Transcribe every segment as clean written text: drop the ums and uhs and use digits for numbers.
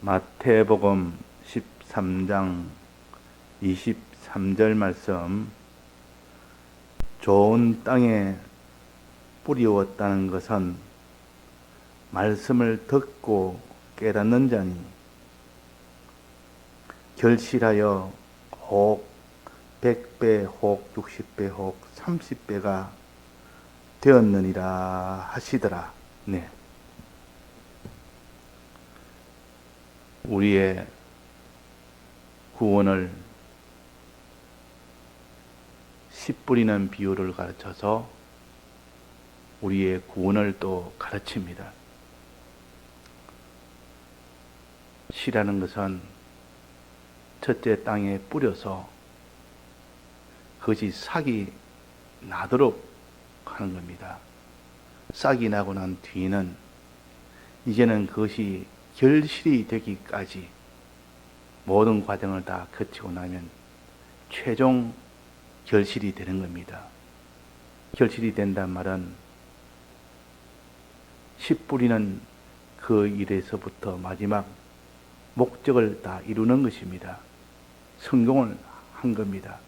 마태복음 13장 23절 말씀, 좋은 땅에 뿌리웠다는 것은 말씀을 듣고 깨닫는 자니 결실하여 혹 100배, 혹 60배, 혹 30배가 되었느니라 하시더라. 네. 우리의 구원을 씨 뿌리는 비유를 가르쳐서 우리의 구원을 또 가르칩니다. 씨라는 것은 첫째 땅에 뿌려서 그것이 싹이 나도록 하는 겁니다. 싹이 나고 난 뒤는 이제는 그것이 결실이 되기까지 모든 과정을 다 거치고 나면 최종 결실이 되는 겁니다. 결실이 된단 말은 씨 뿌리는 그 일에서부터 마지막 목적을 다 이루는 것입니다. 성공을 한 겁니다.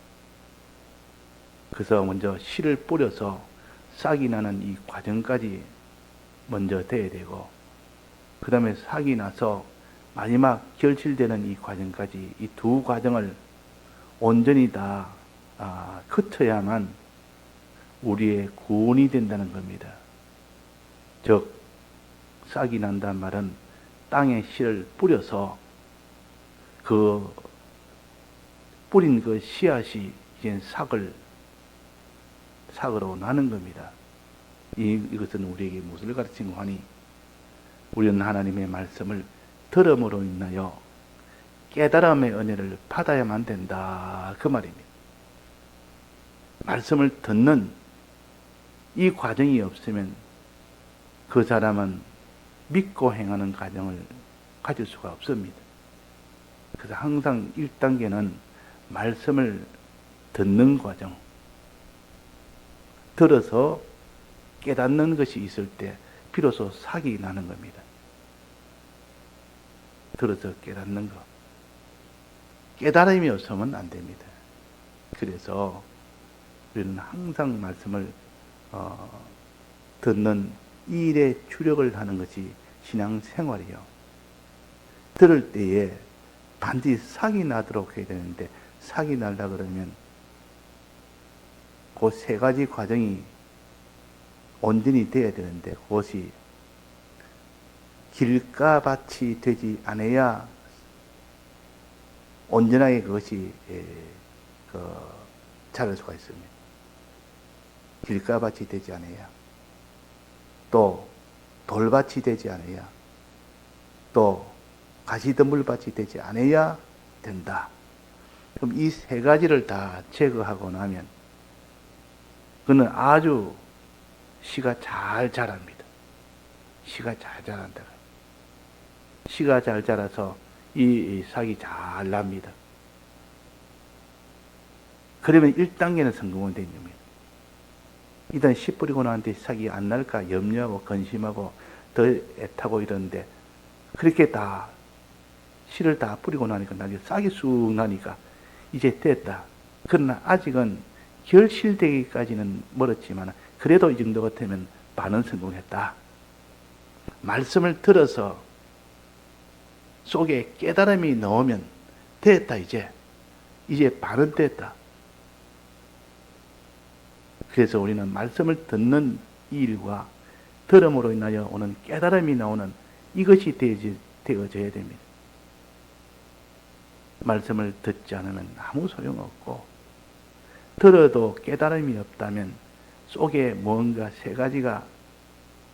그래서 먼저 씨를 뿌려서 싹이 나는 이 과정까지 먼저 돼야 되고, 그 다음에 싹이 나서 마지막 결실되는 이 과정까지, 이 두 과정을 온전히 다 거쳐야만 우리의 구원이 된다는 겁니다. 즉, 싹이 난다는 말은 땅에 씨를 뿌려서 그 뿌린 그 씨앗이 이제 싹으로 나는 겁니다. 이것은 우리에게 무엇을 가르치는 하니, 우리는 하나님의 말씀을 들음으로 인하여 깨달음의 은혜를 받아야만 된다, 그 말입니다. 말씀을 듣는 이 과정이 없으면 그 사람은 믿고 행하는 과정을 가질 수가 없습니다. 그래서 항상 1단계는 말씀을 듣는 과정, 들어서 깨닫는 것이 있을 때 비로소 싹이 나는 겁니다. 들어서 깨닫는 것. 깨달음이 없으면 안 됩니다. 그래서 우리는 항상 말씀을 듣는 이 일에 주력을 하는 것이 신앙생활이요. 들을 때에 반드시 싹이 나도록 해야 되는데, 싹이 나려고 그러면 그 세 가지 과정이 온전히 되어야 되는데, 그것이 길가밭이 되지 않아야 온전하게 그것이 자랄 수가 있습니다. 길가밭이 되지 않아야, 또 돌밭이 되지 않아야, 또 가시덤불밭이 되지 않아야 된다. 그럼 이 세 가지를 다 제거하고 나면 그는 아주 씨가 잘 자랍니다. 씨가 잘 자란다. 씨가 잘 자라서 이 싹이 잘 납니다. 그러면 1단계는 성공은 된 겁니다. 일단 씨 뿌리고 난 뒤에 싹이 안 날까 염려하고 근심하고 더 애타고 이러는데, 그렇게 다 씨를 다 뿌리고 나니까 나중에 싹이 쑥 나니까 이제 됐다. 그러나 아직은 결실되기까지는 멀었지만 그래도 이 정도 같으면 반은 성공했다. 말씀을 들어서 속에 깨달음이 나오면 됐다. 이제 반은 됐다. 그래서 우리는 말씀을 듣는 이 일과 들음으로 인하여 오는 깨달음이 나오는 이것이 되어져야 됩니다. 말씀을 듣지 않으면 아무 소용없고, 들어도 깨달음이 없다면 속에 뭔가 세 가지가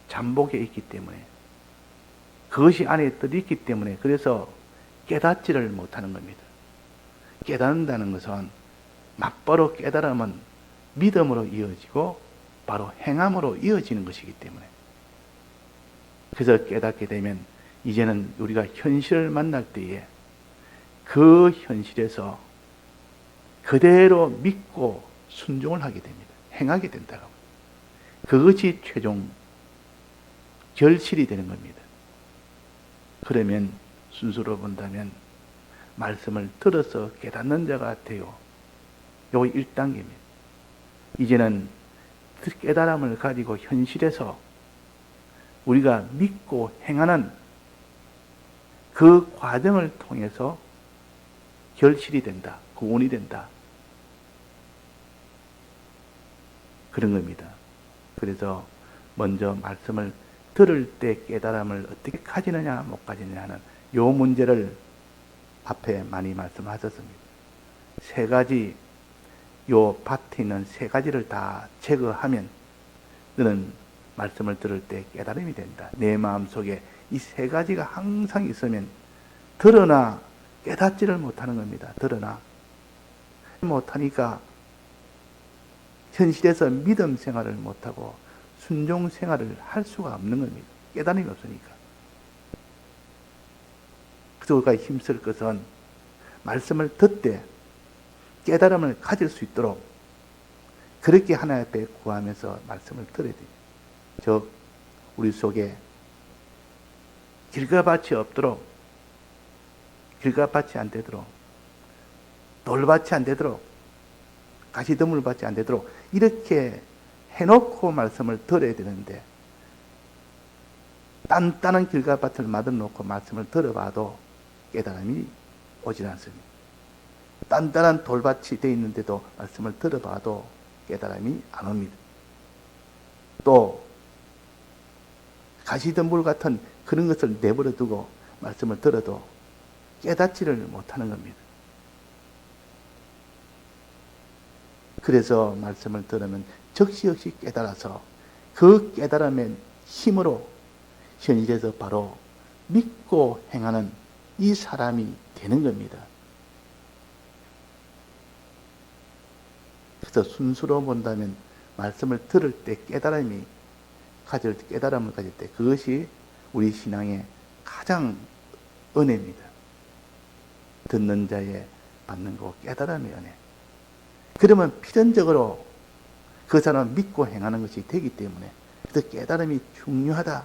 잠복해 있기 때문에, 그것이 안에 들어있기 때문에, 그래서 깨닫지를 못하는 겁니다. 깨닫는다는 것은 막바로 깨달음은 믿음으로 이어지고 바로 행함으로 이어지는 것이기 때문에, 그래서 깨닫게 되면 이제는 우리가 현실을 만날 때에 그 현실에서 그대로 믿고 순종을 하게 됩니다. 행하게 된다고. 그것이 최종 결실이 되는 겁니다. 그러면 순수로 본다면 말씀을 들어서 깨닫는 자가 되요. 요거 1단계입니다. 이제는 깨달음을 가지고 현실에서 우리가 믿고 행하는 그 과정을 통해서 결실이 된다. 구원이 된다. 그런 겁니다. 그래서 먼저 말씀을 들을 때 깨달음을 어떻게 가지느냐 못 가지느냐 하는 요 문제를 앞에 많이 말씀하셨습니다. 세 가지, 요 밭에 있는 세 가지를 다 제거하면 너는 말씀을 들을 때 깨달음이 된다. 내 마음속에 이 세 가지가 항상 있으면 들으나 깨닫지를 못하는 겁니다. 들으나 못하니까 현실에서 믿음 생활을 못하고 순종 생활을 할 수가 없는 겁니다. 깨달음이 없으니까. 그래서 우리가 힘쓸 것은 말씀을 듣되 깨달음을 가질 수 있도록 그렇게 하나님 앞에 구하면서 말씀을 들어야 돼요. 즉 우리 속에 길가밭이 없도록, 길가밭이 안 되도록, 돌밭이 안 되도록, 가시드물밭이 안 되도록 이렇게 해놓고 말씀을 들어야 되는데 단단한 길가밭을 만들어놓고 말씀을 들어봐도 깨달음이 오질 않습니다. 단단한 돌밭이 되어 있는데도 말씀을 들어봐도 깨달음이 안 옵니다. 또 가시덤불 같은 그런 것을 내버려 두고 말씀을 들어도 깨닫지를 못하는 겁니다. 그래서 말씀을 들으면 적시없이 깨달아서 그 깨달음의 힘으로 현실에서 바로 믿고 행하는 이 사람이 되는 겁니다. 그래서 순수로 본다면 말씀을 들을 때 깨달음을 가질 때 그것이 우리 신앙의 가장 은혜입니다. 듣는 자의 받는 거 깨달음의 은혜. 그러면 필연적으로 그 사람은 믿고 행하는 것이 되기 때문에 그래서 깨달음이 중요하다.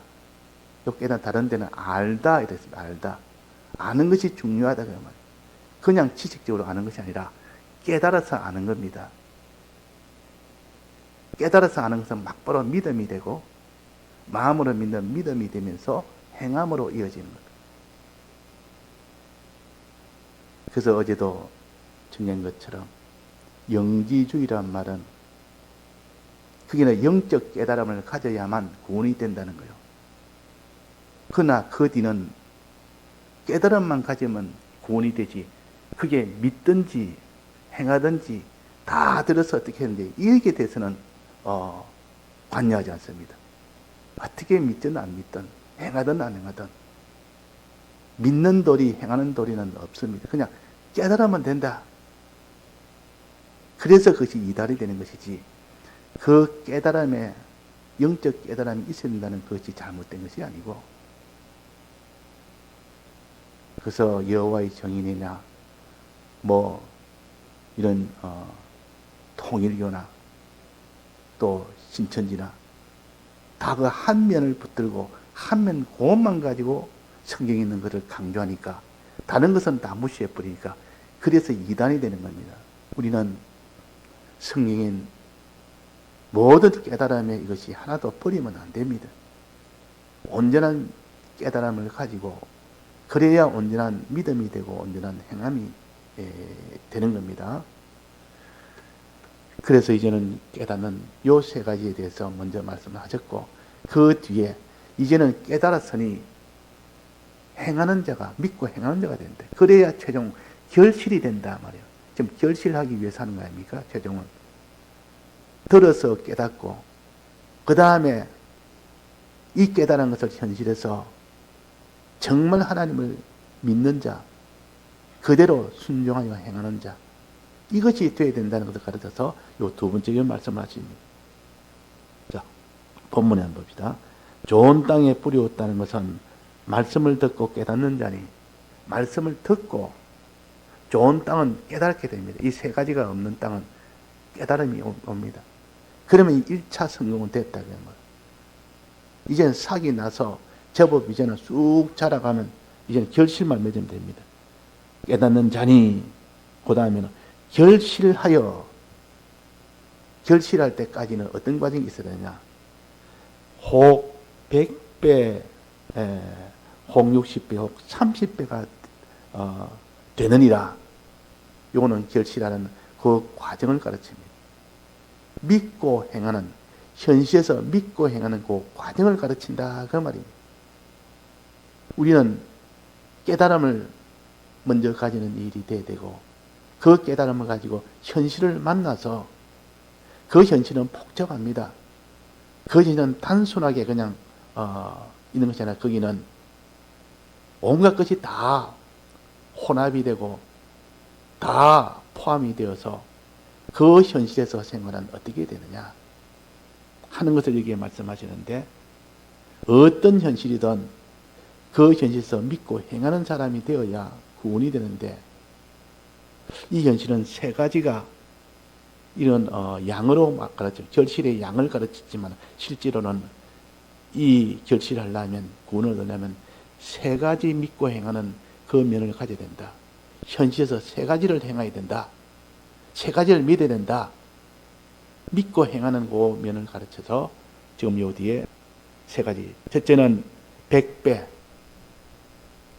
요 깨달음 다른 데는 알다 이랬습니다. 알다. 아는 것이 중요하다 그러면 그냥 지식적으로 아는 것이 아니라 깨달아서 아는 겁니다. 깨달아서 아는 것은 막바로 믿음이 되고 마음으로 믿는 믿음이 되면서 행함으로 이어지는 것. 그래서 어제도 정리한 것처럼 영지주의란 말은 그게는 영적 깨달음을 가져야만 구원이 된다는 거예요. 그러나 그 뒤는 깨달음만 가지면 구원이 되지 그게 믿든지 행하든지 다 들어서 어떻게 하는데 이에 대해서는 관여하지 않습니다. 어떻게 믿든 안 믿든 행하든 안 행하든 믿는 도리 행하는 도리는 없습니다. 그냥 깨달으면 된다. 그래서 그것이 이달이 되는 것이지 그 깨달음에 영적 깨달음이 있어야 된다는 것이 잘못된 것이 아니고 그래서 여호와의 정인이나 뭐 이런 통일교나 또 신천지나 다 그 한 면을 붙들고 한 면 그것만 가지고 성경에 있는 것을 강조하니까 다른 것은 다 무시해버리니까 그래서 이단이 되는 겁니다. 우리는 성경인 모든 깨달음에 이것이 하나도 버리면 안 됩니다. 온전한 깨달음을 가지고 그래야 온전한 믿음이 되고 온전한 행함이 되는 겁니다. 그래서 이제는 깨닫는 요 세 가지에 대해서 먼저 말씀하셨고 그 뒤에 이제는 깨달았으니 행하는 자가 믿고 행하는 자가 된다. 그래야 최종 결실이 된다 말이에요. 지금 결실하기 위해서 하는 거 아닙니까? 최종은 들어서 깨닫고 그 다음에 이 깨달은 것을 현실에서 정말 하나님을 믿는 자 그대로 순종하여 행하는 자 이것이 되어야 된다는 것을 가르쳐서 이 두 번째 말씀을 하십니다. 자, 본문에 한번 봅시다. 좋은 땅에 뿌리었다는 것은 말씀을 듣고 깨닫는 자니 말씀을 듣고 좋은 땅은 깨닫게 됩니다. 이 세 가지가 없는 땅은 깨달음이 옵니다. 그러면 1차 성공은 됐다. 이제는 삭이 나서 제법 이제는 쑥 자라가면 이제는 결실만 맺으면 됩니다. 깨닫는 자니, 그 다음에는 결실하여, 결실할 때까지는 어떤 과정이 있어야 되냐. 혹 100배, 혹 60배, 혹 30배가 되느니라. 요거는 결실하는 그 과정을 가르칩니다. 믿고 행하는, 현실에서 믿고 행하는 그 과정을 가르친다. 그 말입니다. 우리는 깨달음을 먼저 가지는 일이 돼야 되고, 그 깨달음을 가지고 현실을 만나서 그 현실은 복잡합니다. 그 현실은 단순하게 그냥 있는 것이 아니라 거기는 온갖 것이 다 혼합이 되고 다 포함이 되어서 그 현실에서 생활은 어떻게 되느냐 하는 것을 여기에 말씀하시는데, 어떤 현실이든 그 현실에서 믿고 행하는 사람이 되어야 구원이 되는데, 이 현실은 세 가지가 이런 양으로 가르쳐, 결실의 양을 가르치지만 실제로는 이 결실하려면, 구원을 얻으려면 세 가지 믿고 행하는 그 면을 가져야 된다. 현실에서 세 가지를 행해야 된다. 세 가지를 믿어야 된다. 믿고 행하는 그 면을 가르쳐서 지금 요 뒤에 세 가지. 첫째는 100배.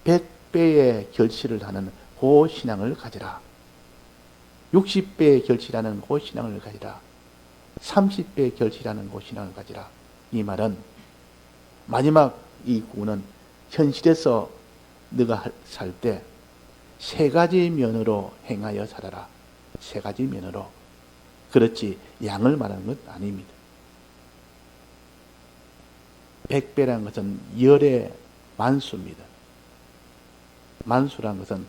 100배의 결실을 하는 그 신앙을 가지라. 60배의 결실하는 그 신앙을 가지라. 30배의 결실하는 그 신앙을 가지라. 이 말은 마지막 이 구원은 현실에서 너가 살 때 세 가지 면으로 행하여 살아라. 세 가지 면으로. 그렇지 양을 말하는 것 아닙니다. 100배라는 것은 열의 만수입니다. 만수라는 것은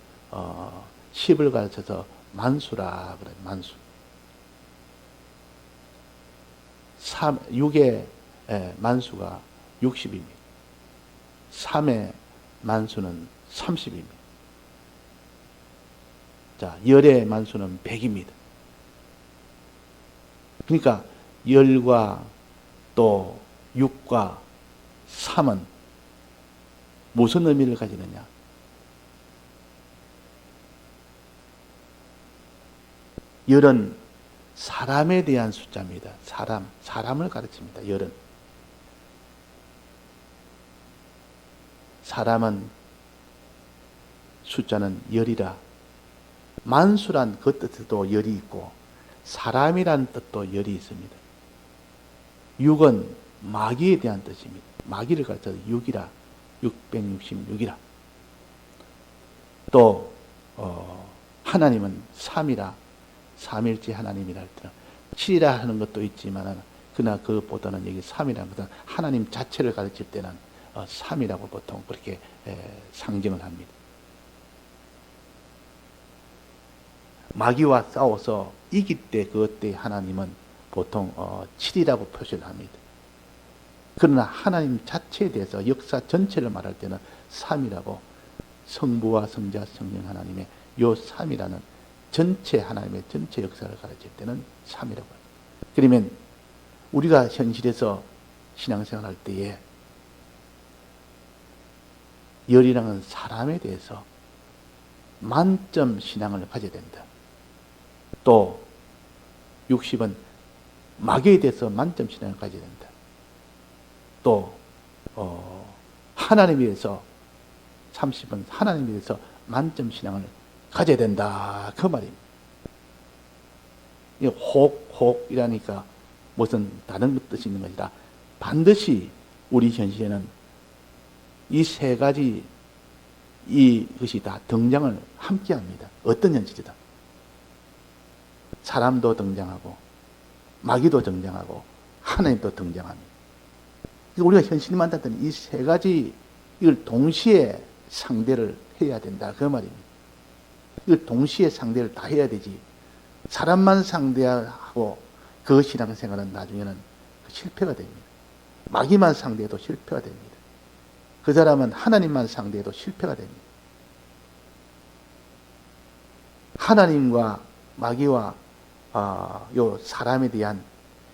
10을 가르쳐서 만수라 그래요. 만수. 6의 만수가 60입니다. 3의 만수는 30입니다. 자, 열의 만수는 100입니다. 그러니까 열과 또 6과 3은 무슨 의미를 가지느냐? 열은 사람에 대한 숫자입니다. 사람을 가르칩니다. 열은. 사람은 숫자는 열이라. 만수란 그 뜻에도 열이 있고 사람이란 뜻도 열이 있습니다. 육은 마귀에 대한 뜻입니다. 마귀를 가르쳐서 6이라. 666이라. 또 하나님은 3이라. 삼일째 하나님이라 할 때는 7이라 하는 것도 있지만 그러나 그보다는 여기 3이라는 것은 하나님 자체를 가르칠 때는 3이라고 보통 그렇게 상징을 합니다. 마귀와 싸워서 이길 때 그때 하나님은 보통 7이라고 표시를 합니다. 그러나 하나님 자체에 대해서 역사 전체를 말할 때는 3이라고, 성부와 성자 성령 하나님의 요 3이라는 전체 하나님의 전체 역사를 가르칠 때는 3이라고 합니다. 그러면 우리가 현실에서 신앙생활 할 때에 열이라는 사람에 대해서 만점 신앙을 가져야 된다. 또 60은 마귀에 대해서 만점 신앙을 가져야 된다. 또 하나님에 대해서 30은 하나님에 대해서 만점 신앙을 가져야 된다. 그 말입니다. 혹이라니까 무슨 다른 뜻이 있는 것이다. 반드시 우리 현실에는 이 세 가지 이것이 다 등장을 함께 합니다. 어떤 현실이다. 사람도 등장하고 마귀도 등장하고 하나님도 등장합니다. 우리가 현실을 만났던 이 세 가지 이걸 동시에 상대를 해야 된다. 그 말입니다. 이걸 동시에 상대를 다 해야 되지. 사람만 상대하고 그 신앙생활은 나중에는 실패가 됩니다. 마귀만 상대해도 실패가 됩니다. 그 사람은 하나님만 상대해도 실패가 됩니다. 하나님과 마귀와 요 사람에 대한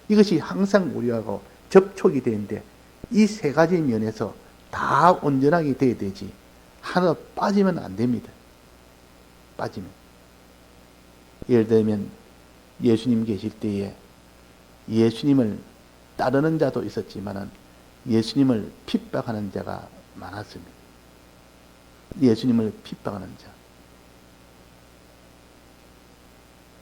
이것이 항상 우리하고 접촉이 되는데 이 세 가지 면에서 다 온전하게 돼야 되지. 하나 빠지면 안 됩니다. 빠지면. 예를 들면 예수님 계실 때에 예수님을 따르는 자도 있었지만 예수님을 핍박하는 자가 많았습니다. 예수님을 핍박하는 자.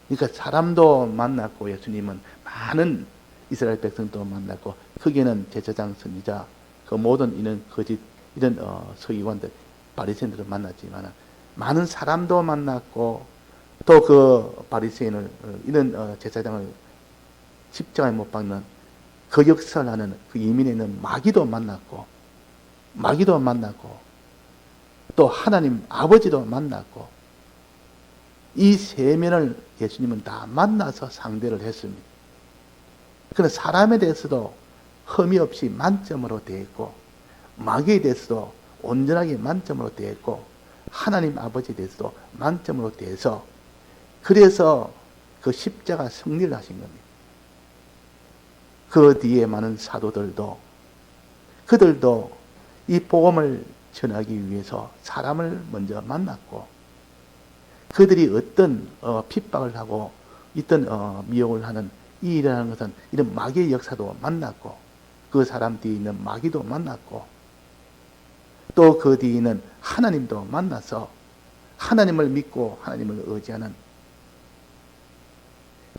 그러니까 사람도 만났고 예수님은 많은 이스라엘 백성도 만났고 거기에는 제사장 선지자 그 모든 이런 거짓 이런 서기관들 바리새인들을 만났지만 많은 사람도 만났고 또 그 바리새인을 이런 제사장을 십자가에 못 박는 그 역사를 하는 그 이민에 있는 마귀도 만났고 또 하나님 아버지도 만났고 이 세 면을 예수님은 다 만나서 상대를 했습니다. 그러나 사람에 대해서도 흠이 없이 만점으로 대했고 마귀에 대해서도 온전하게 만점으로 대했고 하나님 아버지에 대해서도 만점으로 대해서 그래서 그 십자가 승리를 하신 겁니다. 그 뒤에 많은 사도들도 그들도 이 복음을 전하기 위해서 사람을 먼저 만났고 그들이 어떤 핍박을 하고 어떤 미혹을 하는 이 일이라는 것은 이런 마귀의 역사도 만났고 그 사람 뒤에 있는 마귀도 만났고 또 그 뒤에 있는 하나님도 만나서 하나님을 믿고 하나님을 의지하는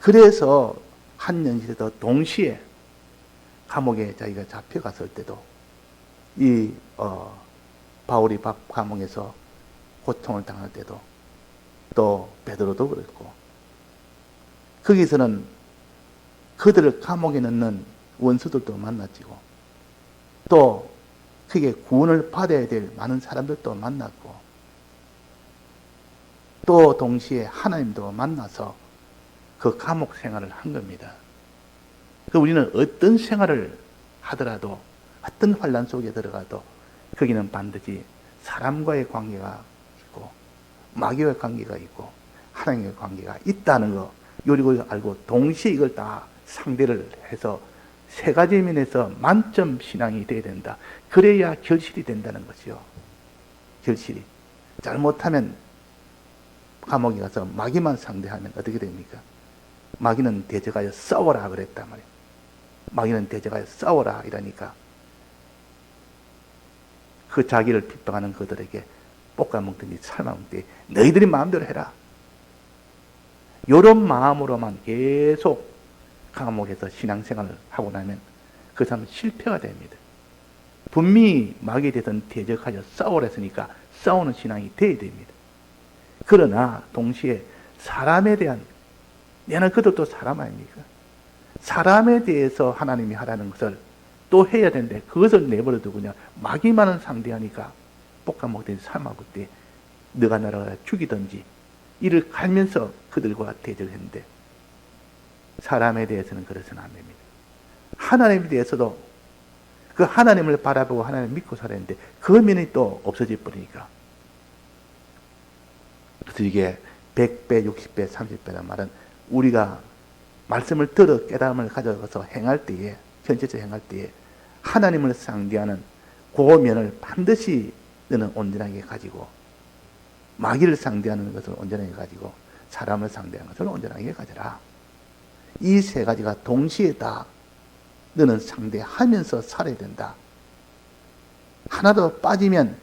그래서 한 연실에도 동시에 감옥에 자기가 잡혀갔을 때도 이 바울이 감옥에서 고통을 당할 때도 또 베드로도 그랬고 거기서는 그들을 감옥에 넣는 원수들도 만났지고 또 그게 구원을 받아야 될 많은 사람들도 만났고 또 동시에 하나님도 만나서 그 감옥 생활을 한 겁니다. 우리는 어떤 생활을 하더라도 어떤 환난 속에 들어가도 거기는 반드시 사람과의 관계가 있고 마귀와의 관계가 있고 하나님과의 관계가 있다는 거 이걸 알고 동시에 이걸 다 상대를 해서 세 가지 면에서 만점 신앙이 돼야 된다. 그래야 결실이 된다는 것이요. 결실이. 잘못하면 감옥에 가서 마귀만 상대하면 어떻게 됩니까? 마귀는 대적하여 싸워라 그랬단 말이에요. 마귀는 대적하여 싸워라 이러니까 그 자기를 핍박하는 그들에게 볶아 먹든지 삶아 먹든지 너희들이 마음대로 해라. 이런 마음으로만 계속 감옥에서 신앙생활을 하고 나면 그 사람은 실패가 됩니다. 분명히 마귀에 대해서는 대적하여 싸우라 했으니까 싸우는 신앙이 돼야 됩니다. 그러나 동시에 사람에 대한 얘는 그들도 사람 아닙니까? 사람에 대해서 하나님이 하라는 것을 또 해야 되는데 그것을 내버려두고 그냥 마귀만을 상대하니까 볶아먹든지 삶아먹든지 너가 나라가 죽이든지 이를 갈면서 그들과 대적을 했는데 사람에 대해서는 그래서는 안 됩니다. 하나님에 대해서도 그 하나님을 바라보고 하나님을 믿고 살았는데 그 면이 또 없어져 버리니까 그래서 이게 100배, 60배, 30배란 말은 우리가 말씀을 들어 깨달음을 가져가서 행할 때에 현실적으로 행할 때에 하나님을 상대하는 그 면을 반드시 너는 온전하게 가지고 마귀를 상대하는 것을 온전하게 가지고 사람을 상대하는 것을 온전하게 가져라. 이 세 가지가 동시에 다 너는 상대하면서 살아야 된다. 하나도 빠지면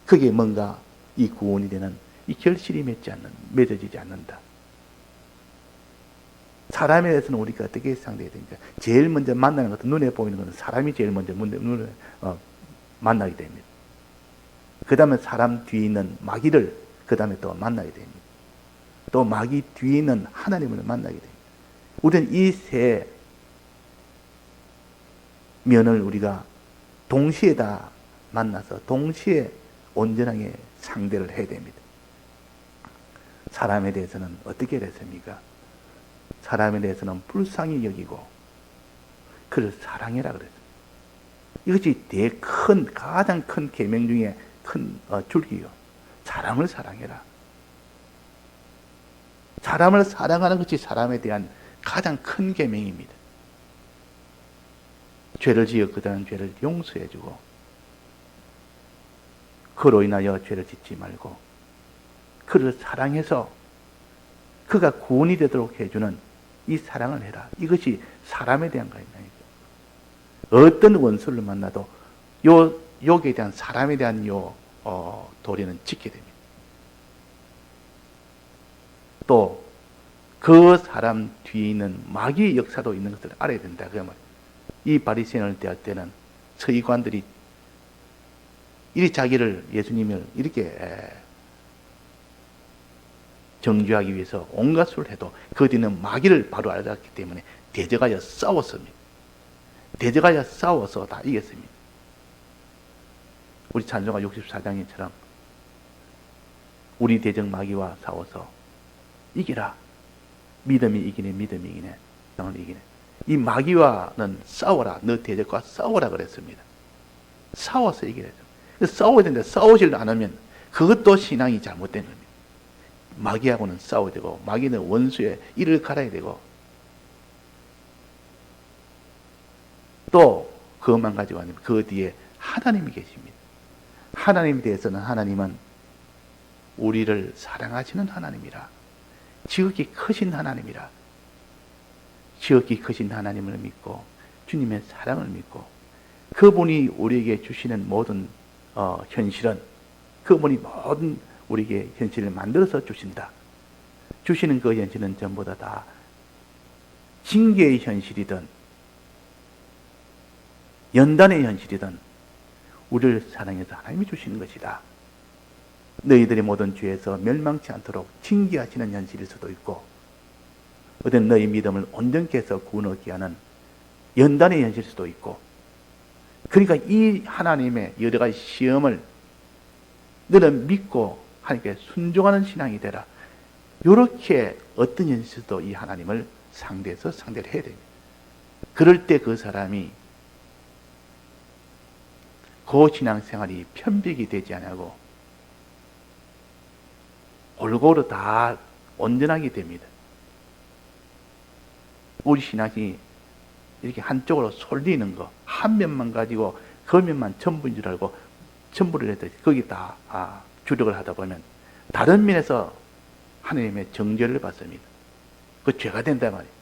그게 뭔가 이 구원이 되는 이 결실이 맺어지지 않는다. 사람에 대해서는 우리가 어떻게 상대해야 됩니까? 제일 먼저 만나는 것은 눈에 보이는 것은 사람이 제일 먼저 눈에 만나게 됩니다. 그 다음에 사람 뒤에 있는 마귀를 그 다음에 또 만나게 됩니다. 또 마귀 뒤에 있는 하나님을 만나게 됩니다. 우리는 이 세 면을 우리가 동시에 다 만나서 동시에 온전하게 상대를 해야 됩니다. 사람에 대해서는 어떻게 됐습니까? 사람에 대해서는 불쌍히 여기고 그를 사랑해라 그랬어요. 이것이 가장 큰 계명 중에 큰 줄기요. 사람을 사랑해라. 사람을 사랑하는 것이 사람에 대한 가장 큰 계명입니다. 죄를 지어 그다음 죄를 용서해주고 그로 인하여 죄를 짓지 말고 그를 사랑해서 그가 구원이 되도록 해주는 이 사랑을 해라. 이것이 사람에 대한 거입니다. 어떤 원수를 만나도 요 욕에 대한 사람에 대한 도리는 지켜야 됩니다. 또 그 사람 뒤에 있는 마귀의 역사도 있는 것을 알아야 된다. 그 말. 이 바리새인을 대할 때는 서기관들이 이 자기를 예수님을 이렇게 정죄하기 위해서 온갖 수를 해도 그 뒤는 마귀를 바로 알았기 때문에 대적하여 싸웠습니다. 대적하여 싸워서 다 이겼습니다. 우리 찬송가 64장처럼 우리 대적 마귀와 싸워서 이기라. 믿음이 이기네, 믿음이 이기네, 땅을 이기네. 이 마귀와는 싸워라. 너 대적과 싸워라 그랬습니다. 싸워서 이기라. 싸워야 되는데 싸우질 않으면 그것도 신앙이 잘못된 겁니다. 마귀하고는 싸워야 되고 마귀는 원수의 이를 갈아야 되고 또 그것만 가지고 아니면 그 뒤에 하나님이 계십니다. 하나님에 대해서는 하나님은 우리를 사랑하시는 하나님이라. 지극히 크신 하나님이라. 지극히 크신 하나님을 믿고 주님의 사랑을 믿고 그분이 우리에게 주시는 모든 현실은 그분이 모든 우리에게 현실을 만들어서 주신다. 주시는 그 현실은 전부 다 징계의 현실이든 연단의 현실이든 우리를 사랑해서 하나님이 주시는 것이다. 너희들의 모든 죄에서 멸망치 않도록 징계하시는 현실일 수도 있고 어떤 너희 믿음을 온전케 해서 구원 얻게 하는 연단의 현실일 수도 있고 그러니까 이 하나님의 여러 가지 시험을 너는 믿고 하나님께 순종하는 신앙이 되라. 이렇게 어떤 현실도 이 하나님을 상대해서 상대를 해야 됩니다. 그럴 때 그 사람이 그 신앙생활이 편백이 되지 않고 골고루 다 온전하게 됩니다. 우리 신앙이 이렇게 한쪽으로 쏠리는 거, 한 면만 가지고 그 면만 전부인 줄 알고 전부를 해도 거기 다 주력을 하다 보면 다른 면에서 하나님의 정죄를 받습니다. 그 죄가 된단 말이에요.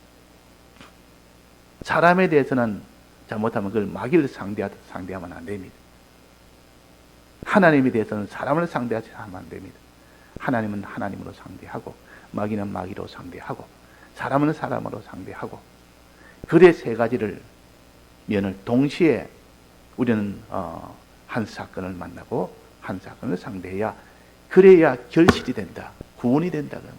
사람에 대해서는 잘못하면 그걸 마귀를 상대하면 안 됩니다. 하나님에 대해서는 사람을 상대하면 안 됩니다. 하나님은 하나님으로 상대하고 마귀는 마귀로 상대하고 사람은 사람으로 상대하고 그래 세 가지를 면을 동시에 우리는 한 사건을 만나고 한 사건을 상대해야 그래야 결실이 된다. 구원이 된다. 그러면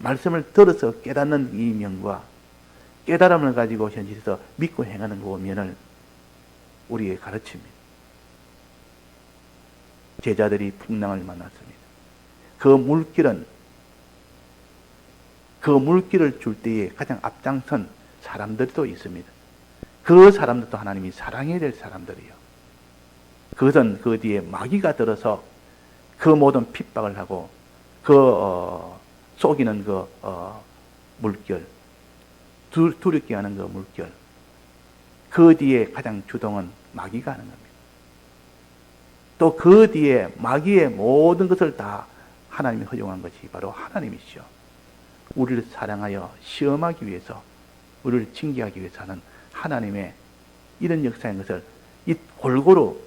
말씀을 들어서 깨닫는 이 면과 깨달음을 가지고 현실에서 믿고 행하는 그 면을 우리에게 가르칩니다. 제자들이 풍랑을 만났습니다. 그 물길을 줄 때에 가장 앞장선 사람들도 있습니다. 그 사람들도 하나님이 사랑해야 될 사람들이에요. 그것은 그 뒤에 마귀가 들어서 그 모든 핍박을 하고 속이는 물결, 두렵게 하는 그 물결, 그 뒤에 가장 주동은 마귀가 하는 겁니다. 또 그 뒤에 마귀의 모든 것을 다 하나님이 허용한 것이 바로 하나님이시죠. 우리를 사랑하여 시험하기 위해서, 우리를 징계하기 위해서는 하나님의 이런 역사인 것을 이 골고루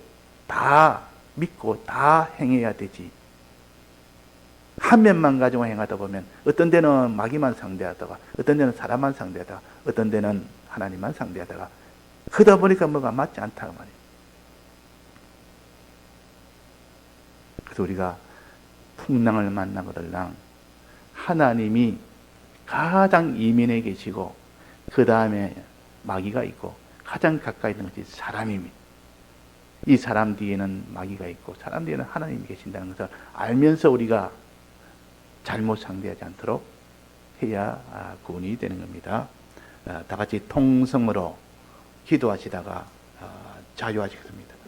다 믿고 다 행해야 되지. 한 면만 가지고 행하다 보면 어떤 데는 마귀만 상대하다가 어떤 데는 사람만 상대하다가 어떤 데는 하나님만 상대하다가 그러다 보니까 뭐가 맞지 않다고 말이에요. 그래서 우리가 풍랑을 만나거들랑 하나님이 가장 이면에 계시고 그 다음에 마귀가 있고 가장 가까이 있는 것이 사람입니다. 이 사람 뒤에는 마귀가 있고 사람 뒤에는 하나님이 계신다는 것을 알면서 우리가 잘못 상대하지 않도록 해야 구원이 되는 겁니다. 다 같이 통성으로 기도하시다가 자유하시겠습니다.